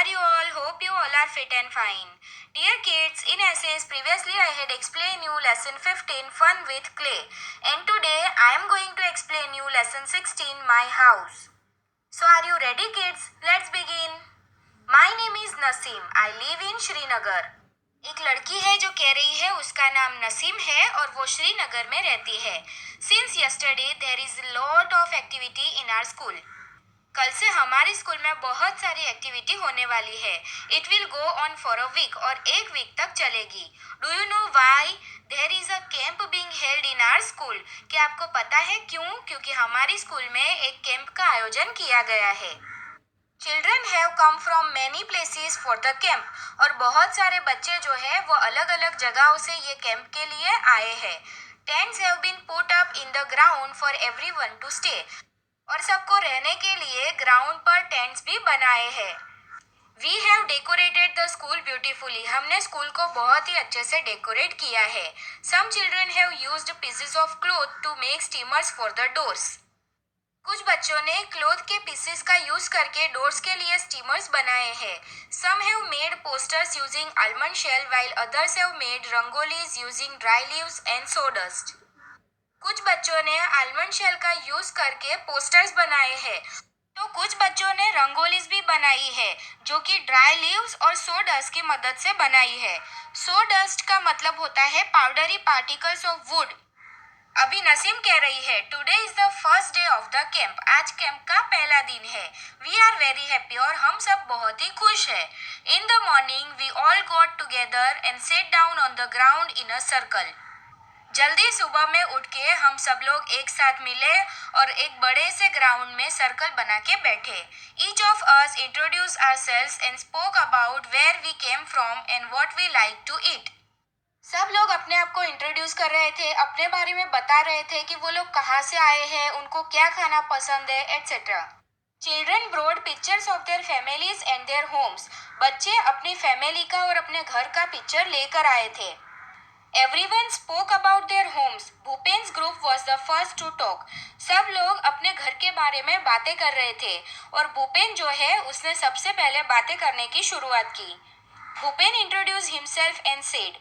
are you all? Hope you all are fit and fine. Dear kids, in essays previously I had explained you lesson 15 fun with clay, and today I am going to explain you lesson 16 my house. So are you ready kids? Let's begin. My name is Naseem. I live in Srinagar. एक लड़की है जो कह रही है उसका नाम नसीम है और वो श्रीनगर में रहती है. Since yesterday there is a lot of activity in our school. कल से हमारे स्कूल में बहुत सारी एक्टिविटी होने वाली है. It will go on for a week और एक वीक तक चलेगी. Do you know why there is a camp being held in our school? क्या आपको पता है क्यों? क्योंकि हमारे स्कूल में एक कैंप का आयोजन किया गया है. Children have come from many places for the camp और बहुत सारे बच्चे जो है वो अलग अलग जगहों से ये कैंप के लिए आए हैं. Tents have been put up in the ground for everyone to stay और सबको रहने के लिए ग्राउंड पर टेंट्स भी बनाए हैं. We have decorated the school beautifully. हमने स्कूल को बहुत ही अच्छे से डेकोरेट किया है. Some children have used pieces of cloth to make streamers for the doors. कुछ बच्चों ने क्लॉथ के पीसेस का यूज करके डोर्स के लिए स्टीमर्स बनाए हैं. Some have made posters using almond shell while others have made rangolis using dry leaves and sawdust. कुछ बच्चों ने आलमंड शेल का यूज करके पोस्टर्स बनाए हैं तो कुछ बच्चों ने रंगोलीज भी बनाई है जो कि ड्राई लीव्स और सोडस्ट की मदद से बनाई है. सोडस्ट का मतलब होता है पाउडरी पार्टिकल्स ऑफ वुड. अभी नसीम कह रही है today is the first day of the camp. आज कैंप का पहला दिन है. वी आर वेरी हैप्पी और हम सब बहुत ही खुश है. In the morning we all got together and sat down on the ground in a circle. जल्दी सुबह में उठ के हम सब लोग एक साथ मिले और एक बड़े से ग्राउंड में सर्कल बना के बैठे. Each of us introduce ourselves and spoke about where we came from and what we like to eat. सब लोग अपने आप को इंट्रोड्यूस कर रहे थे, अपने बारे में बता रहे थे कि वो लोग कहाँ से आए हैं, उनको क्या खाना पसंद है etcetera. Children brought pictures of their families and their homes. बच्चे अपनी फैमिली का और अपने घर का पिक्चर लेकर आए थे. Everyone spoke about their homes. Bhupen's group was the first to talk. सब लोग अपने घर के बारे में बातें कर रहे थे और भूपेन जो है उसने सबसे पहले बातें करने की शुरुआत की. Bhupen introduce himself and said.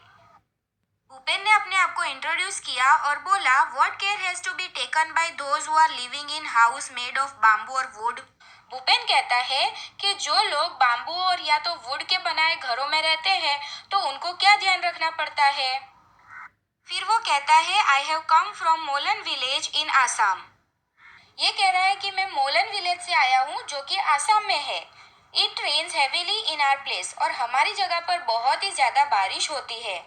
Bhupen ने अपने आप को इंट्रोड्यूस किया और बोला what care has to be taken by those who are living in house made of bamboo और वुड. भूपेन कहता है कि जो लोग बाम्बू और या तो वुड के बनाए घरों में रहते हैं तो उनको क्या ध्यान रखना पड़ता है. फिर वो कहता है I have come from Molan village in Assam. ये कह रहा है कि मैं मोलन विलेज से आया हूँ जो कि आसाम में है. It rains heavily in our place और हमारी जगह पर बहुत ही ज्यादा बारिश होती है.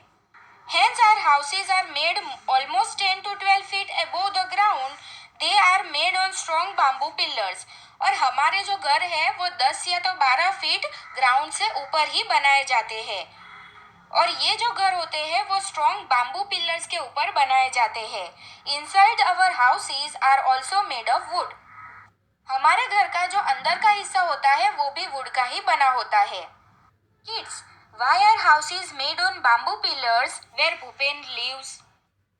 Hence our houses are made almost 10 to 12 feet above the ground. They are made on strong bamboo pillars. और हमारे जो घर है वो 10 या तो 12 फीट ग्राउंड से ऊपर ही बनाए जाते हैं और ये जो घर होते हैं वो स्ट्रॉन्ग बाम्बू पिलर्स के ऊपर बनाए जाते हैं. Inside our houses are also made of wood. हमारे घर का जो अंदर का हिस्सा होता है वो भी वुड का ही बना होता है. Kids, why are houses made on bamboo pillars where Bhupen lives?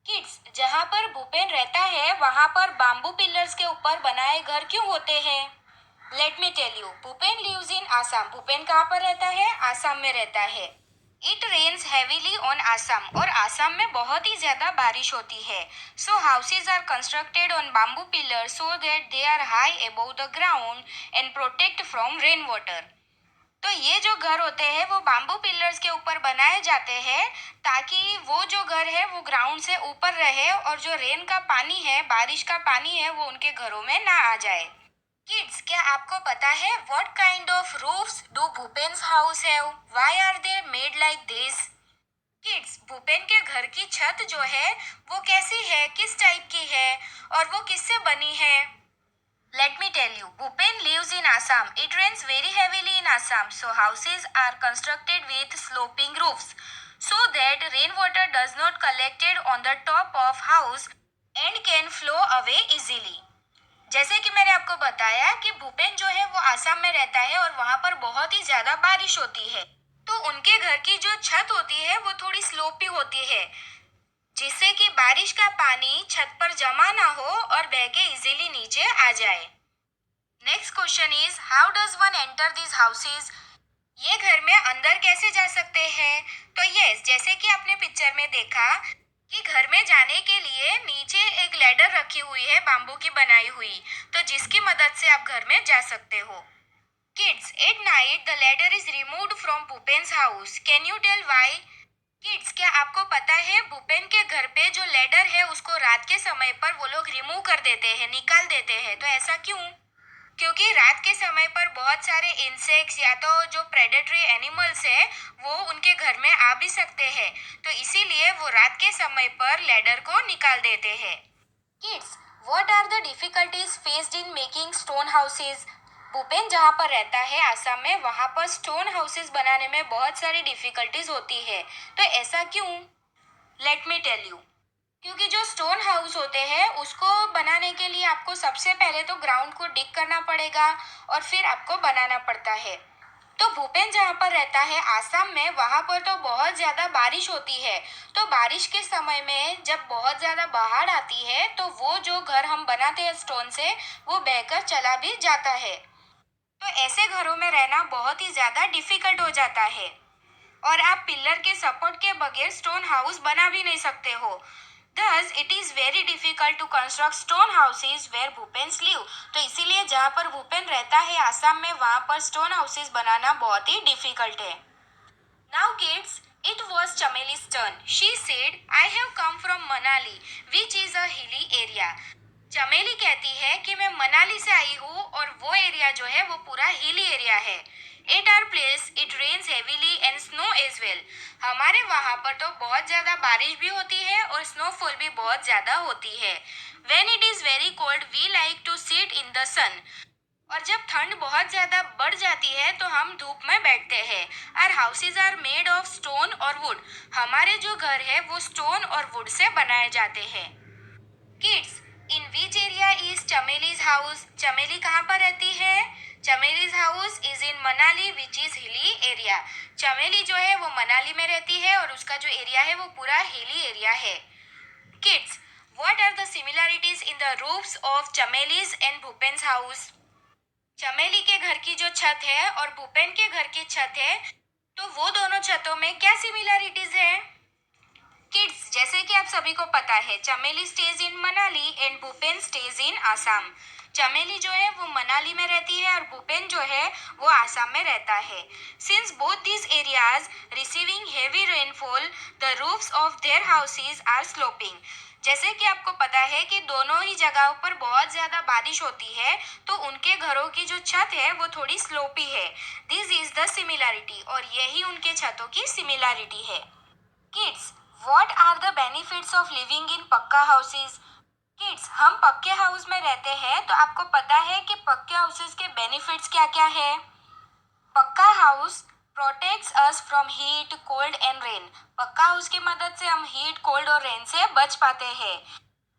Kids, जहाँ पर भूपेन रहता है वहाँ पर बाम्बू पिलर्स के ऊपर बनाए घर क्यों होते हैं? Let me tell you. Bhupen lives in Assam. Bhupen कहाँ पर रहता है? आसाम में रहता है. It rains heavily on Assam और आसाम में बहुत ही ज्यादा बारिश होती है. So houses are constructed on bamboo pillars so that they are high above the ground and protect from rain water. तो ये जो घर होते हैं वो बाम्बू पिलर्स के ऊपर बनाए जाते हैं ताकि वो जो घर है वो ग्राउंड से ऊपर रहे और जो रेन का पानी है, बारिश का पानी है, वो उनके घरों में ना आ जाए. किड्स, क्या आपको पता है what kind of roofs do Bhupen's house have? Why are they made like this? Kids, Bhupen के घर की छत जो है वो कैसी है, किस टाइप की है और वो किससे बनी है? Let me tell you. Bhupen lives in Assam. It rains very heavily in Assam, so houses are constructed with sloping roofs so that rainwater does not collected on the top of house and can flow away easily. जैसे कि मैंने आपको बताया कि भूपेन जो है वो आसाम में रहता है और वहाँ पर बहुत ही ज्यादा बारिश होती है तो उनके घर की जो छत होती है वो थोड़ी स्लोपी होती है जिससे कि बारिश का पानी छत पर जमा ना हो और बह के इजीली नीचे आ जाए. Next question is how does one enter this houses? ये घर में अंदर कैसे जा सकते हैं? तो यस, जैसे कि आपने पिक्चर में देखा कि घर में जाने के लिए नीचे एक लैडर रखी हुई है बाम्बू की बनाई हुई, तो जिसकी मदद से आप घर में जा सकते हो। Kids, at night the ladder is removed from Bhupen's house, can you tell why? Kids, क्या आपको पता है भूपेन के घर पे जो लैडर है उसको रात के समय पर वो लोग रिमूव कर देते हैं, निकाल देते हैं, तो ऐसा क्यों? क्योंकि रात के समय पर बहुत सारे इंसेक्ट्स या तो जो प्रेडेटरी एनिमल्स है वो उनके घर में आ भी सकते हैं, तो इसीलिए वो रात के समय पर लैडर को निकाल देते हैं। Kids, what are the difficulties faced in making stone houses? Bhupen जहाँ पर रहता है आसाम में, वहाँ पर स्टोन हाउसेज बनाने में बहुत सारी डिफिकल्टीज होती है, तो ऐसा क्यों? Let me tell you. क्योंकि जो स्टोन हाउस होते हैं उसको बनाने के लिए आपको सबसे पहले तो ग्राउंड को डिग करना पड़ेगा और फिर आपको बनाना पड़ता है। तो भूपेन जहाँ पर रहता है आसाम में, वहाँ पर तो बहुत ज़्यादा बारिश होती है, तो बारिश के समय में जब बहुत ज़्यादा बाढ़ आती है तो वो जो घर हम बनाते हैं स्टोन से वो बहकर चला भी जाता है, तो ऐसे घरों में रहना बहुत ही ज़्यादा डिफिकल्ट हो जाता है और आप पिलर के सपोर्ट के बगैर स्टोन हाउस बना भी नहीं सकते हो। Thus, it is very difficult to construct stone houses where भूपेन्स live. तो इसीलिए जहाँ पर भूपेन रहता है आसाम में, वहाँ पर स्टोन हाउसेस बनाना बहुत ही डिफिकल्ट है। Now kids, it was Chameli's turn. She said, I have come from Manali, which is a hilly area. चमेली कहती है कि मैं मनाली से आई हूँ और वो एरिया जो है वो पूरा हिली एरिया है। At our place it rains heavily and snow as well. हमारे वहाँ पर तो बहुत ज़्यादा बारिश भी होती है और स्नोफॉल भी बहुत ज़्यादा होती है। When it is very cold we like to sit in the sun. और जब ठंड बहुत ज़्यादा बढ़ जाती है तो हम धूप में बैठते हैं। Our houses are made of stone और वुड। हमारे जो घर है वो स्टोन और वुड से बनाए जाते हैं। Kids, in which area is Chameli's house? Chameli कहाँ पर रहती है? Chameli's house is in Manali which is hilly area. Chameli जो है वो मनाली में रहती है और उसका जो एरिया है वो पूरा हिली एरिया है। Kids, what are the similarities in the roofs of Chameli's and Bhupen's house? Chameli के घर की जो छत है और भूपेन के घर की छत है, तो वो दोनों छतों में क्या सिमिलरिटीज है? किड्स, जैसे कि आप सभी को पता है Chameli stays in Manali and Bhupen stays in Assam. Chameli जो है वो मनाली में रहती है और भूपेन जो है वो आसाम में रहता है। Since both these areas receiving heavy rainfall, the roofs of their houses are sloping. जैसे कि आपको पता है कि दोनों ही जगहों पर बहुत ज़्यादा बारिश होती है, तो उनके घरों की जो छत है वो थोड़ी स्लोपी है। दिस इज द सिमिलरिटी, और यही उनके छतों की सिमिलरिटी है। Kids, what are the benefits of living in pucca houses? Kids, हम पक्के हाउस में रहते हैं, तो आपको पता है कि पक्के हाउसेज के बेनिफिट्स क्या क्या है? पक्का house protects us from heat, cold and rain. पक्का हाउस की मदद से हम हीट, कोल्ड और रेन से बच पाते हैं।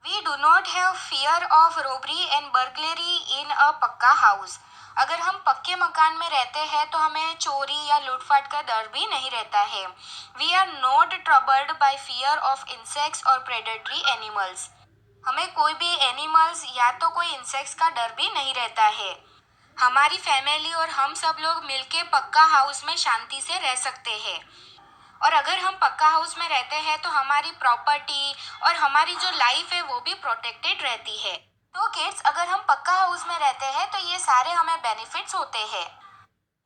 We do not have fear of robbery and burglary in a pucca house. अगर हम पक्के मकान में रहते हैं तो हमें चोरी या लूटपाट का डर भी नहीं रहता है। We are not troubled by fear of insects और प्रेडेटरी एनिमल्स। हमें कोई भी एनिमल्स या तो कोई इंसेक्ट्स का डर भी नहीं रहता है। हमारी फैमिली और हम सब लोग मिलके पक्का हाउस में शांति से रह सकते हैं। और अगर हम पक्का हाउस में रहते हैं तो हमारी प्रॉपर्टी और हमारी जो लाइफ है वो भी प्रोटेक्टेड रहती है। तो किड्स, अगर हम पक्का हाउस में रहते हैं तो ये सारे हमें बेनिफिट्स होते हैं।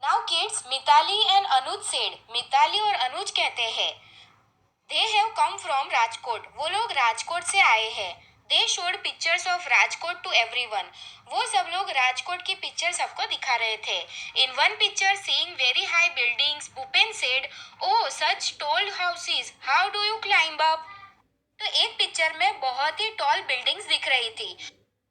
Now kids, Mitali and Anuj said. Mitali और अनुज कहते हैं they have come from Rajkot. वो लोग राजकोट से आए हैं। They showed pictures of Rajkot to everyone. वो सब लोग राजकोट की पिक्चर सबको दिखा रहे थे। In one picture seeing very high buildings, Bhupen said, oh such tall houses, how do you climb up? तो एक पिक्चर में बहुत ही टॉल बिल्डिंग्स दिख रही थी,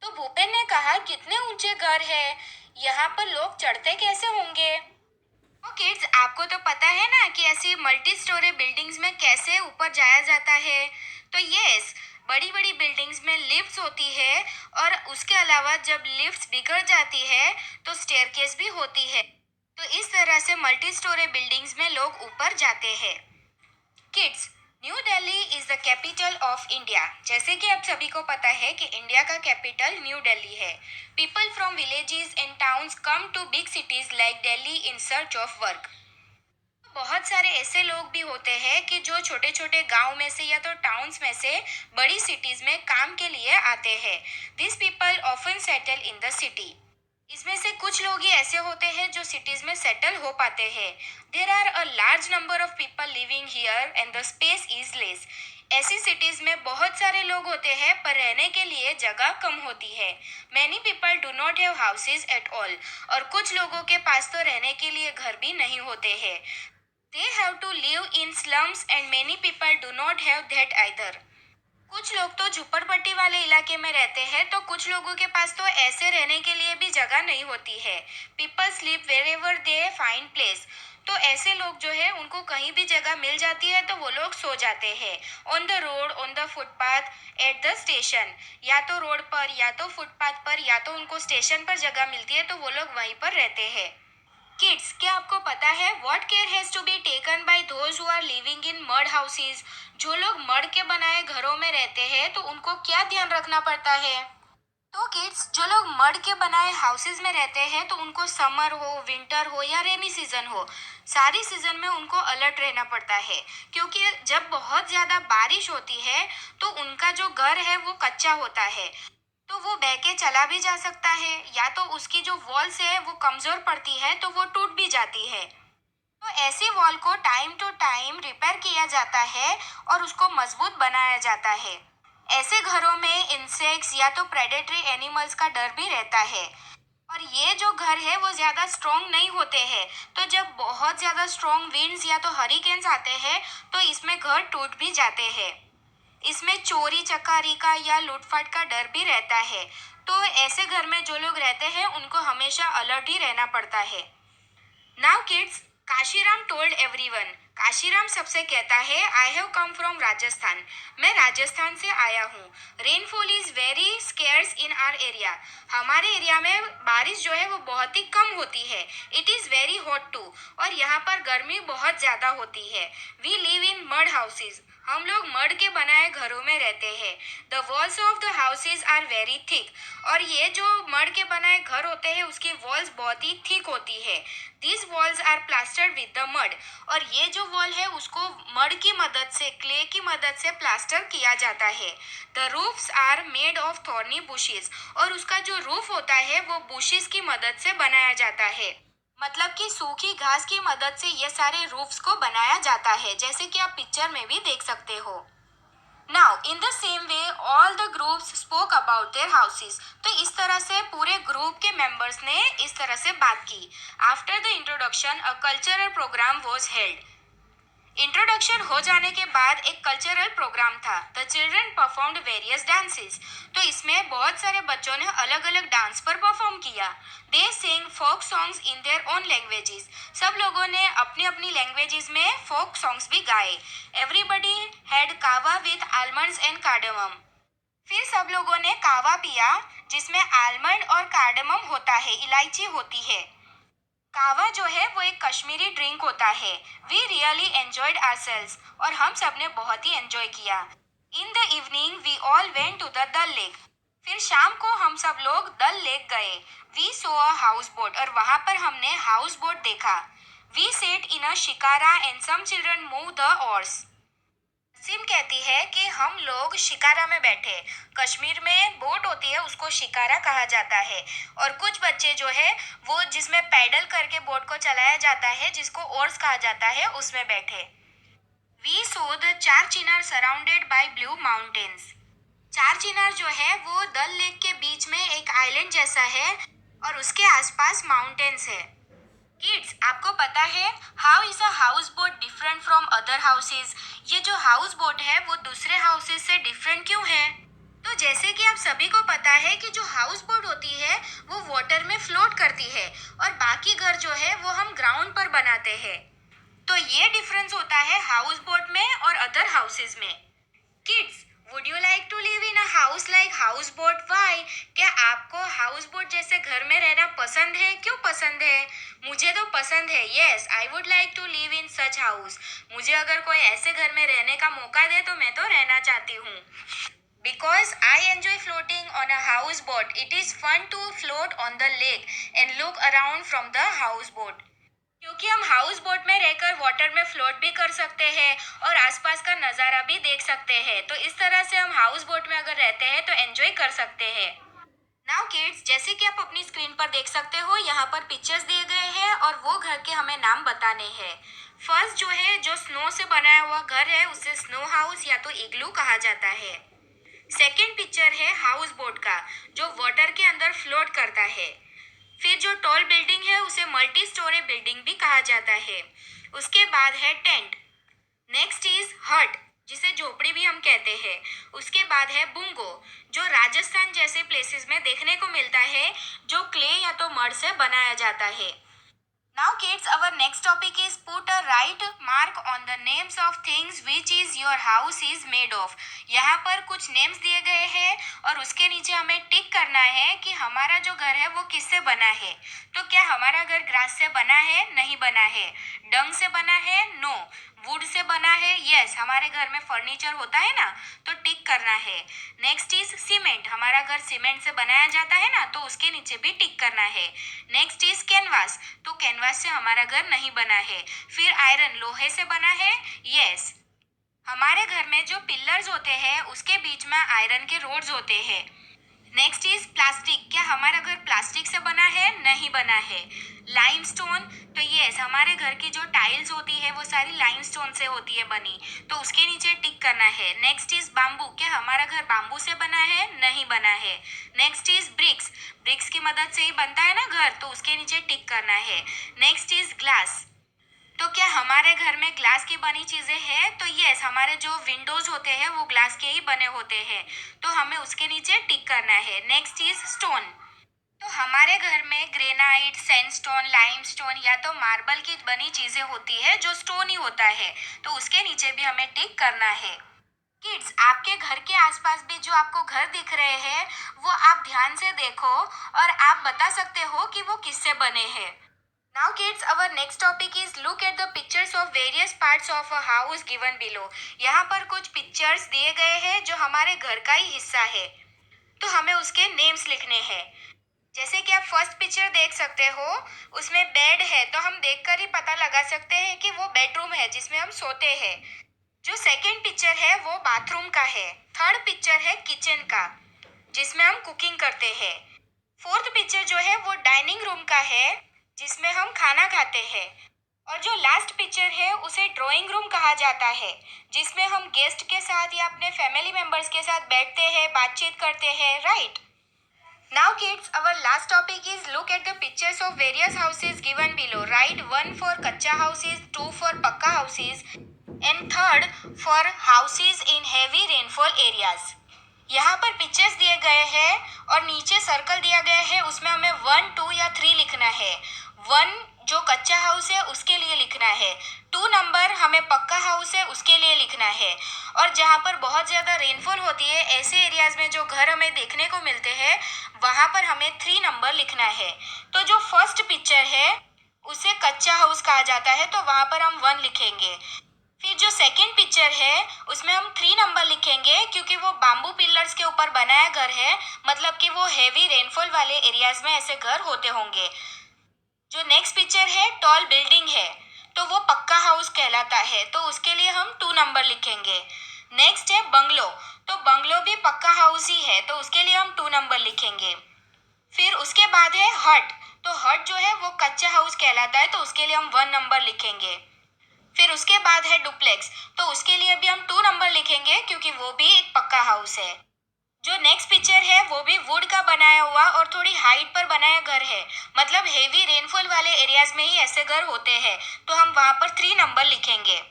तो भूपेन ने कहा कितने ऊंचे घर है, यहाँ पर लोग चढ़ते कैसे होंगे? तो किड्स, आपको तो पता है ना कि ऐसी मल्टी स्टोरी बिल्डिंग्स में कैसे ऊपर जाया जाता है। तो यस, बड़ी बड़ी बिल्डिंग्स में लिफ्ट्स होती है और उसके अलावा जब लिफ्ट्स बिगड़ जाती है तो स्टेयरकेस भी होती है। तो इस तरह से मल्टी स्टोरी बिल्डिंग्स में लोग ऊपर जाते हैं। Kids, new Delhi is the capital of India. जैसे कि आप सभी को पता है कि इंडिया का कैपिटल न्यू दिल्ली है। People from villages and towns come to big cities like Delhi in search of work. बहुत सारे ऐसे लोग भी होते हैं कि जो छोटे छोटे गांव में से या तो टाउन्स में से बड़ी सिटीज में काम के लिए आते हैं। This people often settle in the city. इसमें से कुछ लोग ही ऐसे होते हैं जो सिटीज में सेटल हो पाते हैं। There are a large number of people living here and the space is less. ऐसी सिटीज में बहुत सारे लोग होते हैं पर रहने के लिए जगह कम होती है। Many people do not have houses at all. और कुछ लोगों के पास तो रहने के लिए घर भी नहीं होते हैं। They have to live in slums and many people do not have that either. कुछ लोग तो झुपड़पट्टी वाले इलाके में रहते हैं तो कुछ लोगों के पास तो ऐसे रहने के लिए भी जगह नहीं होती है। People sleep wherever they find place. तो ऐसे लोग जो है उनको कहीं भी जगह मिल जाती है तो वो लोग सो जाते हैं। On the road, on the footpath, at the station. या तो रोड पर या तो फुटपाथ पर या तो उनको स्टेशन पर जगह मिलती है तो वो लोग वहीं पर रहते हैं। किड्स, क्या आपको पता है what care has to be taken by those who are living in mud houses? जो लोग मड के बनाए घरों में रहते हैं तो उनको क्या ध्यान रखना पड़ता है? तो किड्स, जो लोग मड के बनाए हाउसेज में रहते हैं तो उनको समर हो, विंटर हो या रेनी सीजन हो, सारी सीजन में उनको अलर्ट रहना पड़ता है। क्योंकि जब बहुत ज्यादा बारिश होती है तो उनका जो घर है वो कच्चा होता है, तो वो बह के चला भी जा सकता है या तो उसकी जो वॉल्स है वो कमजोर पड़ती है तो वो टूट भी जाती है। तो ऐसी वॉल को टाइम टू टाइम रिपेयर किया जाता है और उसको मजबूत बनाया जाता है। ऐसे घरों में इंसेक्ट्स या तो प्रेडेटरी एनिमल्स का डर भी रहता है। और ये जो घर है वो ज्यादा स्ट्रॉन्ग नहीं होते हैं, तो जब बहुत ज्यादा स्ट्रॉन्ग विंड्स या तो हरिकेन्स आते हैं तो इसमें घर टूट भी जाते हैं। इसमें चोरी चकारी का या लूटपाट का डर भी रहता है। तो ऐसे घर में जो लोग रहते हैं उनको हमेशा अलर्ट ही रहना पड़ता है। Now kids, Kashiram told everyone. Kashiram सबसे कहता है I have come from Rajasthan. मैं राजस्थान से आया हूँ। Rainfall is very scarce in are area. हमारे एरिया में बारिश जो है वो बहुत ही कम होती है। It is very hot too. और यहाँ पर गर्मी बहुत ज्यादा होती है। We live in mud houses. हम लोग मड के बनाए घरों में रहते हैं। The walls of the houses are very thick. और ये जो मड के बनाए घर होते हैं उसकी वॉल्स बहुत ही थिक होती है। These walls are plastered with the mud. और ये जो वॉल है उसको मड की मदद से, क्ले की मदद से प्लास्टर किया जाता है। The roofs are made of thorny bushes. और उसका जो रूफ होता है वो बुशेस की मदद से बनाया जाता है। मतलब कि सूखी घास की मदद से ये सारे रूफ्स को बनाया जाता है, जैसे कि आप पिक्चर में भी देख सकते हो। Now in the same way all the groups spoke about their houses. तो इस तरह से पूरे ग्रुप के मेंबर्स ने इस तरह से बात की। After the introduction a cultural programme was held. Introduction हो जाने के बाद एक कल्चरल प्रोग्राम था। The children performed various dances. तो इसमें बहुत सारे बच्चों ने अलग अलग डांस पर परफॉर्म किया। They sing folk songs in their own languages. सब लोगों ने अपनी अपनी लैंग्वेजेस में फोक सॉन्ग्स भी गाए। एवरीबडी हैड कावा विद आलमंड्स एंड कार्डमम। फिर सब लोगों ने कावा पिया, जिसमें आलमंड और कार्डमम होता है, इलायची होती है। कावा जो है वो एक कश्मीरी ड्रिंक होता है। We really enjoyed ourselves. और हम सब ने बहुत ही एंजॉय किया। In the evening we all went to the Dal Lake. फिर शाम को हम सब लोग डल लेक गए। We saw a houseboat. और वहां पर हमने हाउस बोट देखा। We sat in a shikara and some children move the oars. सिम कहती है कि हम लोग शिकारा में बैठे। कश्मीर में बोट होती है उसको शिकारा कहा जाता है। और कुछ बच्चे जो है वो जिसमें पैडल करके बोट को चलाया जाता है, जिसको ओर्स कहा जाता है, उसमें बैठे। वी सो द चार चिनार सराउंडेड बाय ब्लू माउंटेन्स। चार चिनार जो है वो दल लेक के बीच में एक आइलैंड जैसा है और उसके आसपास माउंटेन्स है। किड्स, आपको पता है how is a house boat different from other houses? ये जो हाउस बोट है वो दूसरे हाउसेज से डिफरेंट क्यों है? तो जैसे कि आप सभी को पता है कि जो हाउस बोट होती है वो वाटर में फ्लोट करती है और बाकी घर जो है वो हम ग्राउंड पर बनाते हैं। तो ये डिफरेंस होता है हाउस बोट में और अदर हाउसेज में। Kids, would you like to live in a house like house boat? Why? क्या आपको हाउस बोट जैसे घर में रहना पसंद है? क्यों पसंद है? मुझे तो पसंद है। Yes, I would like to live in such house. मुझे अगर कोई ऐसे घर में रहने का मौका दे तो मैं तो रहना चाहती हूँ। Because I enjoy floating on a houseboat. It is fun to float on the lake and look around from the houseboat. क्योंकि हम हाउस बोट में रहकर वाटर में फ्लोट भी कर सकते हैं और आसपास का नज़ारा भी देख सकते हैं। तो इस तरह से हम हाउस बोट में अगर रहते हैं तो एंजॉय कर सकते हैं। नाउ किड्स, जैसे कि आप अपनी स्क्रीन पर देख सकते हो, यहाँ पर पिक्चर्स दिए गए हैं और वो घर के हमें नाम बताने हैं। फर्स्ट जो है, जो स्नो से बनाया हुआ घर है, उसे स्नो हाउस या तो इग्लू कहा जाता है। सेकेंड पिक्चर है हाउस बोट का, जो वाटर के अंदर फ्लोट करता है। फिर जो टॉल बिल्डिंग है उसे मल्टी स्टोरी बिल्डिंग भी कहा जाता है। उसके बाद है टेंट। नेक्स्ट इज हट, जिसे झोपड़ी भी हम कहते हैं। उसके बाद है बुंगो, जो राजस्थान जैसे प्लेसेस में देखने को मिलता है, जो क्ले या तो मड से बनाया जाता है। Now kids, our next topic is put a right mark on the names of things which is your house is made of। यहाँ पर कुछ नेम्स दिए गए हैं और उसके नीचे हमें टिक करना है कि हमारा जो घर है वो किससे बना है। तो क्या हमारा घर ग्रास से बना है? नहीं बना है। डंग से बना है? नो। वुड से बना है? यस। हमारे घर में फर्नीचर होता है ना, तो टिक करना है। नेक्स्ट इज सीमेंट, हमारा घर सीमेंट से बनाया जाता है ना, तो उसके नीचे भी टिक करना है। नेक्स्ट इज कैनवास, तो कैनवास से हमारा घर नहीं बना है। फिर आयरन, लोहे से बना है? यस। हमारे घर में जो पिलर्स होते हैं उसके बीच में आयरन के रोड्स होते हैं। नेक्स्ट इज प्लास्टिक, क्या हमारा घर प्लास्टिक से बना है? नहीं बना है। लाइमस्टोन, तो यस, हमारे घर की जो टाइल्स होती है वो सारी लाइमस्टोन से होती है बनी, तो उसके नीचे टिक करना है। नेक्स्ट इज बाम्बू, क्या हमारा घर बाम्बू से बना है? नहीं बना है। नेक्स्ट इज ब्रिक्स, ब्रिक्स की मदद से ही बनता है ना घर, तो उसके नीचे टिक करना है। नेक्स्ट इज ग्लास, तो क्या हमारे घर में ग्लास की बनी चीजें हैं? तो यस, हमारे जो विंडोज होते हैं वो ग्लास के ही बने होते हैं, तो हमें उसके नीचे टिक करना है। नेक्स्ट इज स्टोन, तो हमारे घर में ग्रेनाइट, सैंडस्टोन, लाइमस्टोन या तो मार्बल की बनी चीजें होती है जो स्टोन ही होता है, तो उसके नीचे भी हमें टिक करना है। किड्स, आपके घर के आसपास भी जो आपको घर दिख रहे हैं वो आप ध्यान से देखो और आप बता सकते हो कि वो किससे बने हैं। Now kids, our next topic is look at the pictures of various parts of a house given below। यहाँ पर कुछ पिक्चर्स दिए गए हैं जो हमारे घर का ही हिस्सा है, तो हमें उसके नेम्स लिखने हैं। जैसे कि आप फर्स्ट पिक्चर देख सकते हो, उसमें बेड है, तो हम देखकर ही पता लगा सकते हैं कि वो बेडरूम है जिसमें हम सोते हैं। जो सेकंड पिक्चर है वो बाथरूम का है। थर्ड पिक्चर है किचन का, जिसमें हम कुकिंग करते हैं। फोर्थ पिक्चर जो है वो डाइनिंग रूम का है, जिसमें हम खाना खाते हैं। और जो लास्ट पिक्चर है उसे ड्राइंग रूम कहा जाता है, जिसमें हम गेस्ट के साथ या अपने फैमिली मेंबर्स के साथ बैठते हैं, बातचीत करते हैं, right. Now kids, our last topic is look at the pictures of various houses given below. Write 1 for kacha houses, 2 for pakka houses and 3rd for houses in heavy rainfall areas। यहाँ पर pictures दिए गए हैं और नीचे circle दिया गया है, उसमें हमें 1, 2 या 3 लिखना है। 1 जो कच्चा हाउस है उसके लिए लिखना है, 2 नंबर हमें पक्का हाउस है उसके लिए लिखना है। और जहाँ पर बहुत ज़्यादा रेनफॉल होती है, ऐसे एरियाज में जो घर हमें देखने को मिलते हैं, वहाँ पर हमें 3 नंबर लिखना है। तो जो फर्स्ट पिक्चर है उसे कच्चा हाउस कहा जाता है, तो वहाँ पर हम 1 लिखेंगे। फिर जो सेकंड पिक्चर है उसमें हम 3 नंबर लिखेंगे, क्योंकि वो बाम्बू पिलर्स के ऊपर बनाया घर है, मतलब कि वो हेवी रेनफॉल वाले एरियाज में ऐसे घर होते होंगे। जो नेक्स्ट पिक्चर है टॉल बिल्डिंग है, तो वो पक्का हाउस कहलाता है, तो उसके लिए हम 2 नंबर लिखेंगे। नेक्स्ट है बंगलो, तो बंगलो भी पक्का हाउस ही है, तो उसके लिए हम 2 नंबर लिखेंगे। फिर उसके बाद है हट, तो हट जो है वो कच्चा हाउस कहलाता है, तो उसके लिए हम 1 नंबर लिखेंगे। फिर उसके बाद है डुप्लेक्स, तो उसके लिए भी हम 2 नंबर लिखेंगे, क्योंकि वो भी एक पक्का हाउस है। जो नेक्स्ट पिक्चर है वो भी वुड का बनाया हुआ और थोड़ी हाइट पर बनाया घर है, मतलब हेवी रेनफॉल वाले एरियाज में ही ऐसे घर होते हैं, तो हम वहाँ पर 3 नंबर लिखेंगे।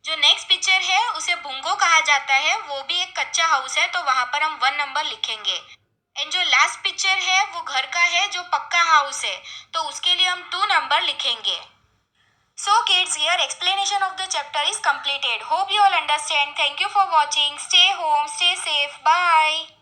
जो नेक्स्ट पिक्चर है उसे बुंगो कहा जाता है, वो भी एक कच्चा हाउस है, तो वहाँ पर हम 1 नंबर लिखेंगे। एंड जो लास्ट पिक्चर है वो घर का है जो पक्का हाउस है, तो उसके लिए हम 2 नंबर लिखेंगे। So kids, here explanation of the chapter is completed. Hope you all understand. Thank you for watching. Stay home, stay safe. Bye.